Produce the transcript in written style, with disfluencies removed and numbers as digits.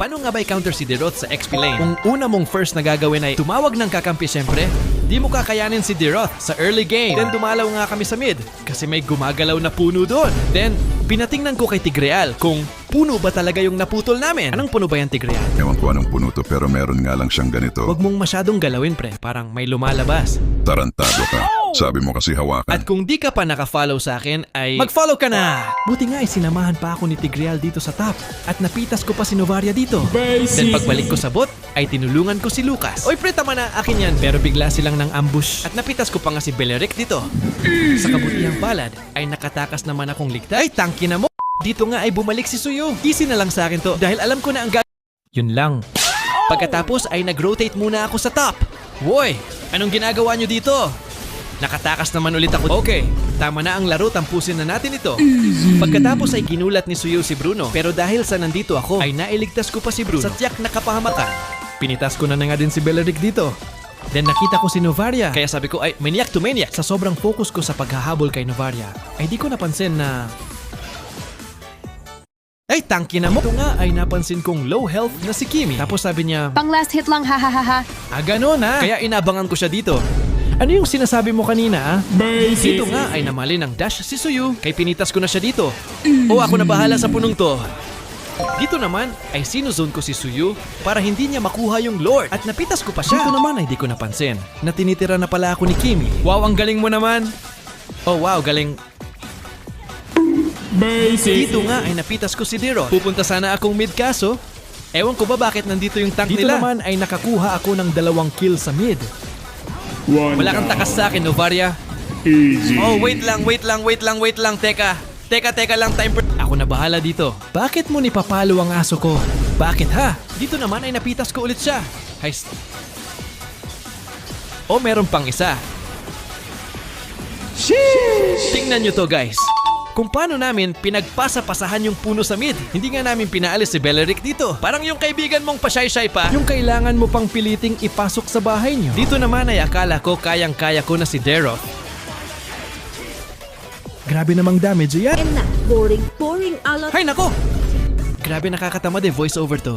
Paano nga ba i-counter si Derot sa XP lane? Kung una mong first na gagawin ay tumawag ng kakampi syempre, di mo kakayanin si Derot sa early game. Then dumalaw nga kami sa mid kasi may gumagalaw na puno doon. Then pinatingnan ko kay Tigreal kung puno ba talaga yung naputol namin. Anong puno ba yan, Tigreal? Ewan ko anong puno to pero meron nga lang siyang ganito. Huwag mong masyadong galawin pre, parang may lumalabas. Tarantado ka. Sabi mo kasi hawakan. At kung di ka pa naka-follow sa akin ay mag-follow ka na! Buti nga ay sinamahan pa ako ni Tigreal dito sa top at napitas ko pa si Novaria dito. Then pagbalik ko sa bot ay tinulungan ko si Lucas. Oy pre, tama na, akin yan. Pero bigla silang ng ambush at napitas ko pa nga si Beleric dito. Sa kabutihang palad ay nakatakas naman akong ligtas. Ay, tangki na mo! Dito nga ay bumalik si Suyu. Easy na lang sa akin to dahil alam ko na ang Yun lang. Pagkatapos ay nag-rotate muna ako sa top. Woy, anong ginagawa nyo dito? Nakatakas naman ulit ako. Okay, tama na ang laro, tampusin na natin ito. Pagkatapos ay ginulat ni Suyu si Bruno. Pero dahil sa nandito ako, ay nailigtas ko pa si Bruno sa tiyak na kapahamakan. Pinitas ko na nga din si Beleric dito. Then nakita ko si Novaria. Kaya sabi ko ay maniac to maniac. Sa sobrang focus ko sa paghahabol kay Novaria, ay di ko napansin na... Ay, tangki na mo! Ito nga ay napansin kong low health na si Kimi. Tapos sabi niya, Pang last hit lang, hahaha. ganun ha. Kaya inabangan ko siya dito. Ano yung sinasabi mo kanina, ah? Dito nga ay namali ng dash si Suyu. Kay pinitas ko na siya dito. O ako na bahala sa punong to. Dito naman ay sinuzone ko si Suyu para hindi niya makuha yung Lord. At napitas ko pa siya. Dito naman ay di ko napansin na tinitira na pala ako ni Kimi. Wow, ang galing mo naman. Oh wow, galing. Dito nga ay napitas ko si Derot. Pupunta sana akong mid kaso. Ewan ko ba bakit nandito yung tank Dito nila. naman ay nakakuha ako ng 2 kill sa mid. Wala kang takas sa akin, Novaria. Easy. Oh, wait lang. Teka lang, time per... Ako na bahala dito. Bakit mo nipapalo ang aso ko? Bakit ha? Dito naman ay napitas ko ulit siya. Oh, meron pang isa. Tingnan nyo to, guys. Kung paano namin pinagpasa-pasahan yung puno sa mid. Hindi nga namin pinaalis si Beleric dito. Parang yung kaibigan mong pasyay-syay pa. Yung kailangan mo pang piliting ipasok sa bahay niyo. Dito naman ay akala ko kayang-kaya ko na si Derot. Grabe namang damage yan. Na, boring alat. Hay nako! Grabe nakakatamad voice over to.